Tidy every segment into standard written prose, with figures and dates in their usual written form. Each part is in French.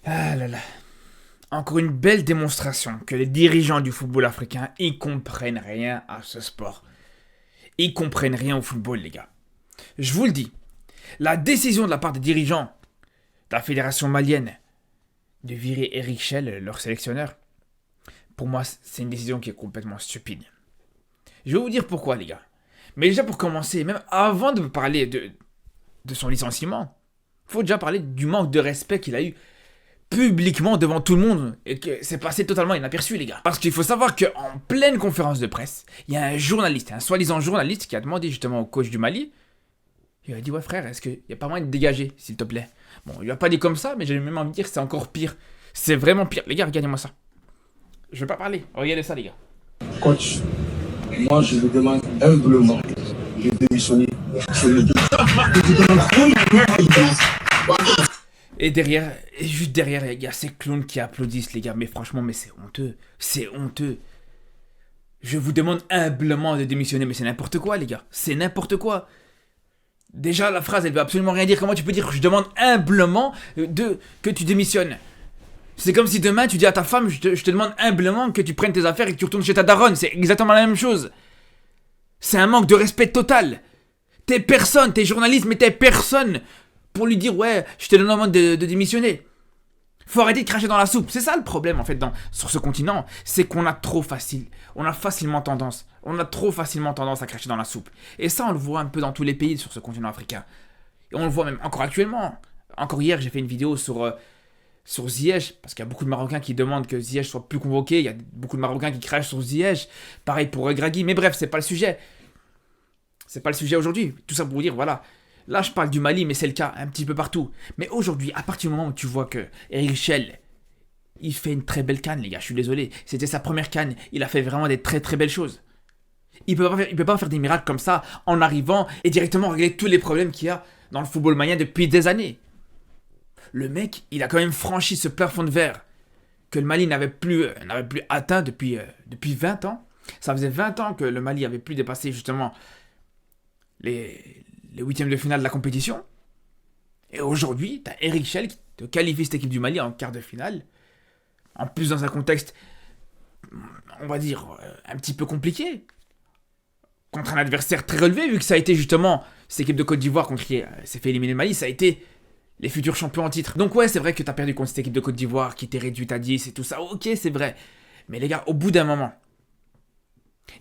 Ah là là. Encore une belle démonstration que les dirigeants du football africain, ils comprennent rien à ce sport. Ils comprennent rien au football, les gars. Je vous le dis, la décision de la part des dirigeants de la fédération malienne de virer Eric Schell, leur sélectionneur, pour moi, c'est une décision qui est complètement stupide. Je vais vous dire pourquoi, les gars. Mais déjà, pour commencer, même avant de parler de son licenciement, il faut déjà parler du manque de respect qu'il a eu publiquement devant tout le monde et que c'est passé totalement inaperçu, les gars. Parce qu'il faut savoir qu'en pleine conférence de presse, il y a un journaliste, un soi-disant journaliste qui a demandé justement au coach du Mali. Il a dit: ouais frère, est-ce qu'il n'y a pas moyen de dégager, s'il te plaît? Bon, il lui a pas dit comme ça, mais j'ai même envie de dire que c'est encore pire. C'est vraiment pire. Les gars, regardez-moi ça. Je vais pas parler. Regardez ça, les gars. Coach, moi je vous demande humblement de démissionner sur le Et derrière, et juste derrière, il y a ces clowns qui applaudissent, les gars. Mais franchement, mais c'est honteux. C'est honteux. Je vous demande humblement de démissionner, mais c'est n'importe quoi, les gars. C'est n'importe quoi. Déjà, la phrase, elle veut absolument rien dire. Comment tu peux dire que je demande humblement que tu démissionnes? C'est comme si demain, tu dis à ta femme: je te demande humblement que tu prennes tes affaires et que tu retournes chez ta daronne. C'est exactement la même chose. C'est un manque de respect total. T'es personne, t'es journaliste, mais t'es personne pour lui dire: ouais, je te demande de démissionner. Faut arrêter de cracher dans la soupe. C'est ça le problème en fait sur ce continent. C'est qu'on a trop facile. On a trop facilement tendance à cracher dans la soupe. Et ça, on le voit un peu dans tous les pays sur ce continent africain. Et on le voit même encore actuellement. Encore hier, j'ai fait une vidéo sur Ziyech, parce qu'il y a beaucoup de Marocains qui demandent que Ziyech soit plus convoqué. Il y a beaucoup de Marocains qui crachent sur Ziyech. Pareil pour Regragui. Mais bref, c'est pas le sujet. C'est pas le sujet aujourd'hui. Tout ça pour vous dire, voilà. Là, je parle du Mali, mais c'est le cas un petit peu partout. Mais aujourd'hui, à partir du moment où tu vois que Eric Schell, il fait une très belle CAN, les gars, je suis désolé. C'était sa première CAN. Il a fait vraiment des très très belles choses. Il peut pas faire des miracles comme ça en arrivant et directement régler tous les problèmes qu'il y a dans le football malien depuis des années. Le mec, il a quand même franchi ce plafond de verre que le Mali n'avait plus atteint depuis 20 ans. Ça faisait 20 ans que le Mali avait plus dépassé justement les huitièmes de finale de la compétition. Et aujourd'hui, t'as Eric Schell qui te qualifie cette équipe du Mali en quart de finale. En plus, dans un contexte, on va dire, un petit peu compliqué. Contre un adversaire très relevé, vu que ça a été justement cette équipe de Côte d'Ivoire contre qui s'est fait éliminer le Mali, ça a été les futurs champions en titre. Donc ouais, c'est vrai que t'as perdu contre cette équipe de Côte d'Ivoire qui t'est réduite à 10 et tout ça. Ok, c'est vrai. Mais les gars, au bout d'un moment,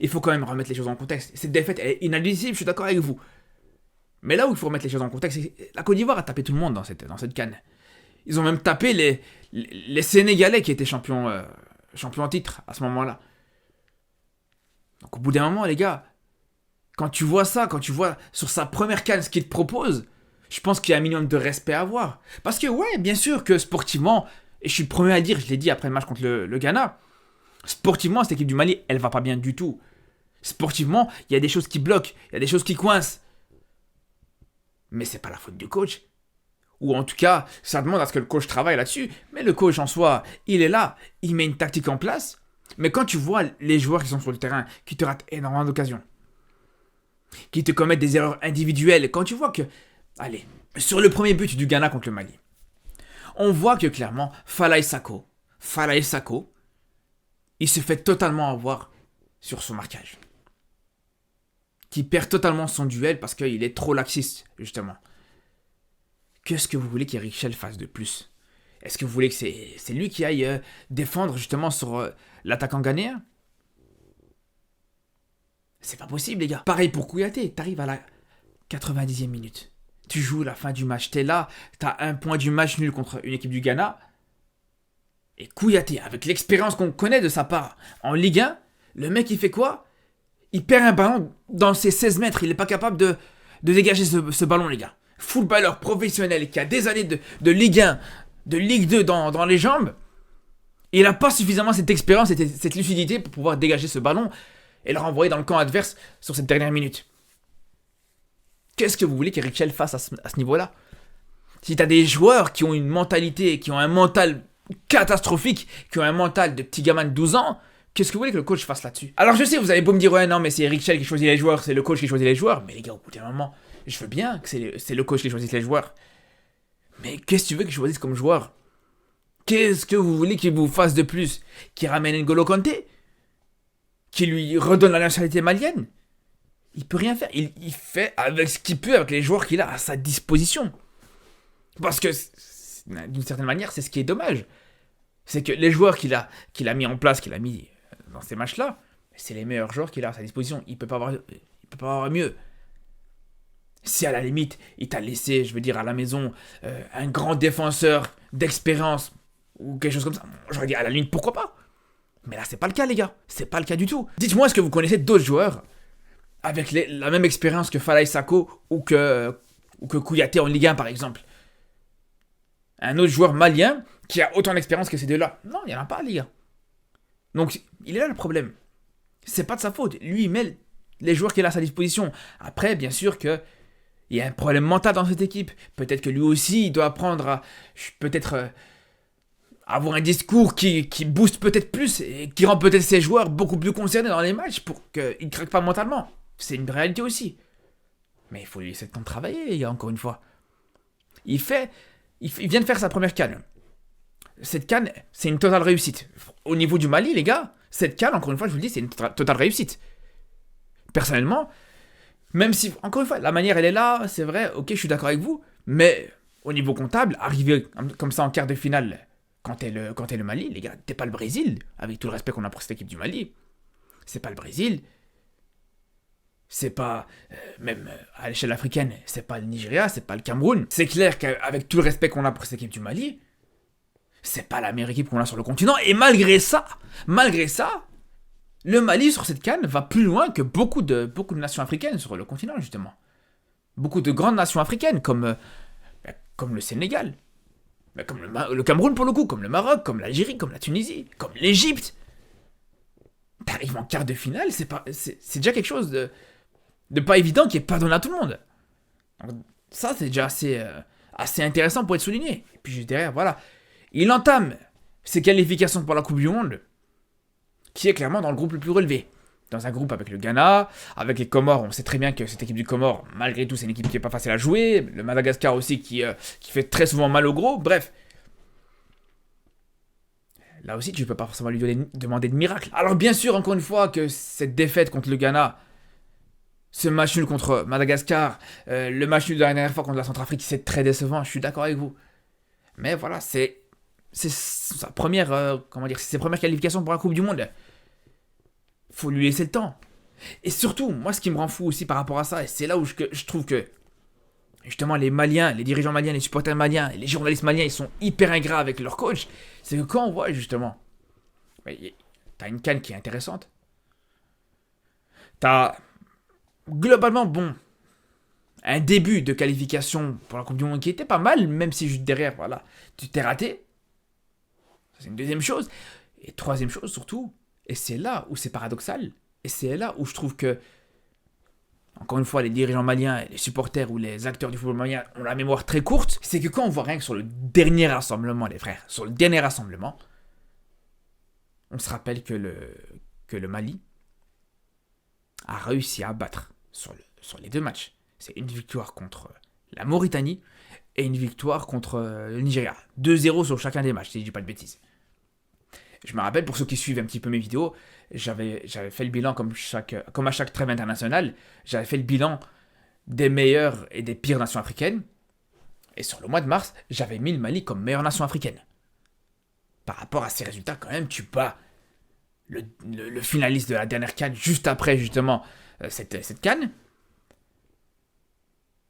il faut quand même remettre les choses en contexte. Cette défaite, elle est inadmissible, je suis d'accord avec vous. Mais là où il faut remettre les choses en contexte, c'est que la Côte d'Ivoire a tapé tout le monde dans cette CAN. Ils ont même tapé les Sénégalais qui étaient champions en titre à ce moment-là. Donc au bout d'un moment, les gars, quand tu vois ça, quand tu vois sur sa première CAN ce qu'il te propose, je pense qu'il y a un minimum de respect à avoir. Parce que ouais, bien sûr que sportivement, et je suis le premier à dire, je l'ai dit après le match contre le Ghana, sportivement, cette équipe du Mali, elle va pas bien du tout. Sportivement, il y a des choses qui bloquent, il y a des choses qui coincent. Mais c'est pas la faute du coach. Ou en tout cas, ça demande à ce que le coach travaille là-dessus. Mais le coach en soi, il est là, il met une tactique en place. Mais quand tu vois les joueurs qui sont sur le terrain, qui te ratent énormément d'occasions, qui te commettent des erreurs individuelles, quand tu vois que, allez, sur le premier but du Ghana contre le Mali, on voit que clairement, Falaye Sako, il se fait totalement avoir sur son marquage. Qui perd totalement son duel parce qu'il est trop laxiste, justement. Qu'est-ce que vous voulez qu'Eric Schell fasse de plus? Est-ce que vous voulez que c'est lui qui aille défendre justement sur l'attaquant ghanéen? C'est pas possible, les gars. Pareil pour Kouyaté, t'arrives à la 90e minute. Tu joues la fin du match, t'es là, t'as un point du match nul contre une équipe du Ghana. Et Kouyaté, avec l'expérience qu'on connaît de sa part en Ligue 1, le mec il fait quoi? Il perd un ballon dans ses 16 mètres. Il n'est pas capable de dégager ce ballon, les gars. Footballeur professionnel qui a des années de Ligue 1, de Ligue 2 dans les jambes. Il n'a pas suffisamment cette expérience, cette lucidité pour pouvoir dégager ce ballon et le renvoyer dans le camp adverse sur cette dernière minute. Qu'est-ce que vous voulez qu'Eric Schell fasse à ce niveau-là? Si tu as des joueurs qui ont une mentalité, qui ont un mental catastrophique, qui ont un mental de petit gamin de 12 ans, qu'est-ce que vous voulez que le coach fasse là-dessus? Alors je sais, vous avez beau me dire: ouais, non, mais c'est Eric Schell qui choisit les joueurs, c'est le coach qui choisit les joueurs. Mais les gars, au bout d'un moment, je veux bien que c'est le coach qui choisisse les joueurs. Mais qu'est-ce que tu veux qu'il choisisse comme joueur? Qu'est-ce que vous voulez qu'il vous fasse de plus? Qu'il ramène N'Golo Kanté? Qu'il lui redonne la nationalité malienne? Il peut rien faire. Il fait avec ce qu'il peut, avec les joueurs qu'il a à sa disposition. Parce que, d'une certaine manière, c'est ce qui est dommage. C'est que les joueurs qu'il a mis en place, qu'il a mis dans ces matchs-là, c'est les meilleurs joueurs qu'il a à sa disposition. Il peut pas avoir mieux. Si à la limite, il t'a laissé, je veux dire, à la maison, un grand défenseur d'expérience, ou quelque chose comme ça, j'aurais dit à la limite, pourquoi pas? Mais là, c'est pas le cas, les gars. C'est pas le cas du tout. Dites-moi, est-ce que vous connaissez d'autres joueurs avec la même expérience que Falaye Sako ou que Kouyaté en Ligue 1, par exemple? Un autre joueur malien qui a autant d'expérience que ces deux-là? Non, il n'y en a pas, les gars. Donc, il est là le problème. C'est pas de sa faute. Lui, il met les joueurs qu'il a à sa disposition. Après, bien sûr que il y a un problème mental dans cette équipe. Peut-être que lui aussi, il doit apprendre à avoir un discours qui booste peut-être plus et qui rend peut-être ses joueurs beaucoup plus concernés dans les matchs pour qu'ils ne craquent pas mentalement. C'est une réalité aussi. Mais il faut lui laisser le temps de travailler, les gars, encore une fois. Il vient de faire sa première CAN. Cette CAN, c'est une totale réussite. Au niveau du Mali, les gars, cette CAN, encore une fois, je vous le dis, c'est une totale réussite. Personnellement, même si, encore une fois, la manière, elle est là, c'est vrai, ok, je suis d'accord avec vous, mais au niveau comptable, arriver comme ça en quart de finale, quand t'es le Mali, les gars, t'es pas le Brésil, avec tout le respect qu'on a pour cette équipe du Mali, c'est pas le Brésil, c'est pas, même à l'échelle africaine, c'est pas le Nigeria, c'est pas le Cameroun. C'est clair qu'avec tout le respect qu'on a pour cette équipe du Mali, c'est pas la meilleure équipe qu'on a sur le continent, et malgré ça, le Mali sur cette CAN va plus loin que beaucoup de nations africaines sur le continent, justement. Beaucoup de grandes nations africaines, comme le Sénégal, comme le Cameroun pour le coup, comme le Maroc, comme l'Algérie, comme la Tunisie, comme l'Égypte. T'arrives en quart de finale, c'est déjà quelque chose de pas évident qui est pas donné à tout le monde. Donc, ça, c'est déjà assez intéressant pour être souligné. Et puis juste derrière, voilà. Il entame ses qualifications pour la Coupe du Monde, qui est clairement dans le groupe le plus relevé. Dans un groupe avec le Ghana, avec les Comores, on sait très bien que cette équipe du Comore, malgré tout, c'est une équipe qui est pas facile à jouer. Le Madagascar aussi, qui fait très souvent mal au gros. Bref. Là aussi, tu peux pas forcément lui demander de miracle. Alors bien sûr, encore une fois, que cette défaite contre le Ghana, ce match nul contre Madagascar, le match nul de la dernière fois contre la Centrafrique, c'est très décevant, je suis d'accord avec vous. Mais voilà, c'est sa première, c'est ses premières qualifications pour la Coupe du Monde. Faut lui laisser le temps. Et surtout, moi, ce qui me rend fou aussi par rapport à ça, et c'est là où je trouve que, justement, les Maliens, les dirigeants maliens, les supporters maliens, les journalistes maliens, ils sont hyper ingrats avec leur coach, c'est que quand on voit, justement, t'as une CAN qui est intéressante, t'as, globalement, un début de qualification pour la Coupe du Monde qui était pas mal, même si juste derrière, voilà, tu t'es raté. C'est une deuxième chose. Et troisième chose, surtout, et c'est là où c'est paradoxal, et c'est là où je trouve que, encore une fois, les dirigeants maliens, les supporters ou les acteurs du football malien ont la mémoire très courte, c'est que quand on voit rien que sur le dernier rassemblement, les frères, sur le dernier rassemblement, on se rappelle que le Mali a réussi à battre sur les deux matchs. C'est une victoire contre la Mauritanie et une victoire contre le Nigeria. 2-0 sur chacun des matchs, si je dis pas de bêtises. Je me rappelle, pour ceux qui suivent un petit peu mes vidéos, j'avais fait le bilan comme à chaque trêve internationale, j'avais fait le bilan des meilleures et des pires nations africaines. Et sur le mois de mars, j'avais mis le Mali comme meilleure nation africaine. Par rapport à ces résultats, quand même, tu bats le finaliste de la dernière CAN juste après, justement, cette CAN.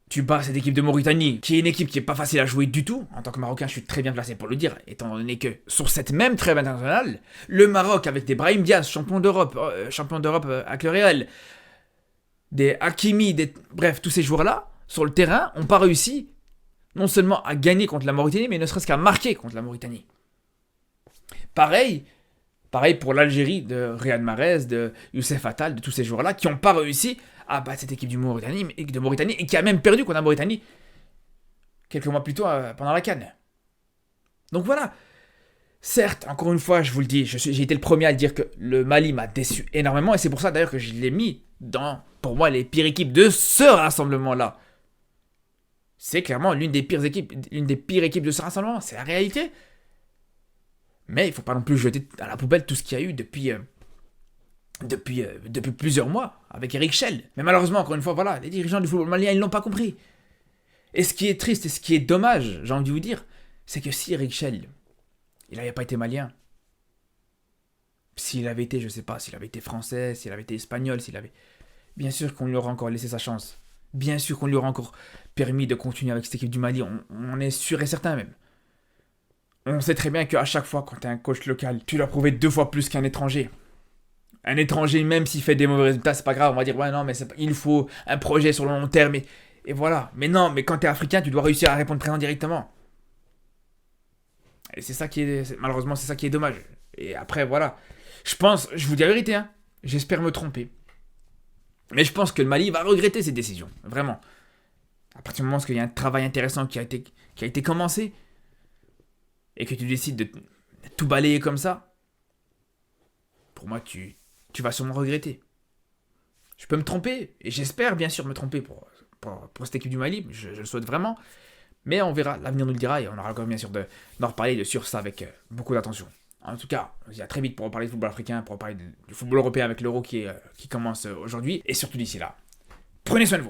Tu bats cette équipe de Mauritanie, qui est une équipe qui est pas facile à jouer du tout. En tant que Marocain, je suis très bien placé pour le dire, étant donné que sur cette même trêve internationale, le Maroc, avec des Brahim Diaz, champion d'Europe avec le Real, des Hakimi, bref, tous ces joueurs-là, sur le terrain, n'ont pas réussi non seulement à gagner contre la Mauritanie, mais ne serait-ce qu'à marquer contre la Mauritanie. Pareil pour l'Algérie de Riyad Mahrez, de Youssef Attal, de tous ces joueurs-là, qui n'ont pas réussi à battre cette équipe de Mauritanie et qui a même perdu contre la Mauritanie quelques mois plus tôt pendant la CAN. Donc voilà. Certes, encore une fois, je vous le dis, j'ai été le premier à dire que le Mali m'a déçu énormément, et c'est pour ça d'ailleurs que je l'ai mis dans, pour moi, les pires équipes de ce rassemblement-là. C'est clairement l'une des pires équipes de ce rassemblement, c'est la réalité. Mais il faut pas non plus jeter à la poubelle tout ce qu'il y a eu depuis plusieurs mois avec Eric Schell. Mais malheureusement, encore une fois, voilà, les dirigeants du football malien, ils l'ont pas compris. Et ce qui est triste et ce qui est dommage, j'ai envie de vous dire, c'est que si Eric Schell, il n'avait pas été malien, s'il avait été, je sais pas, s'il avait été français, s'il avait été espagnol, s'il avait... Bien sûr qu'on lui aurait encore laissé sa chance. Bien sûr qu'on lui aurait encore permis de continuer avec cette équipe du Mali, on est sûr et certain même. On sait très bien qu'à chaque fois, quand tu es un coach local, tu dois prouver 2 fois plus qu'un étranger. Un étranger, même s'il fait des mauvais résultats, c'est pas grave, on va dire, ouais, non, mais il faut un projet sur le long terme, et voilà. Mais non, mais quand tu es africain, tu dois réussir à répondre présent directement. Et c'est ça qui est, malheureusement, c'est ça qui est dommage. Et après, voilà. Je vous dis la vérité, hein, j'espère me tromper. Mais je pense que le Mali va regretter ses décisions, vraiment. À partir du moment où il y a un travail intéressant qui a été commencé, et que tu décides de tout balayer comme ça, pour moi, tu vas sûrement regretter. Je peux me tromper, et j'espère bien sûr me tromper pour cette équipe du Mali, je le souhaite vraiment, mais on verra, l'avenir nous le dira, et on aura l'occasion bien sûr d'en reparler sur ça avec beaucoup d'attention. En tout cas, on se dit à très vite pour reparler de football africain, pour reparler du football européen avec l'Euro qui commence aujourd'hui, et surtout d'ici là, prenez soin de vous.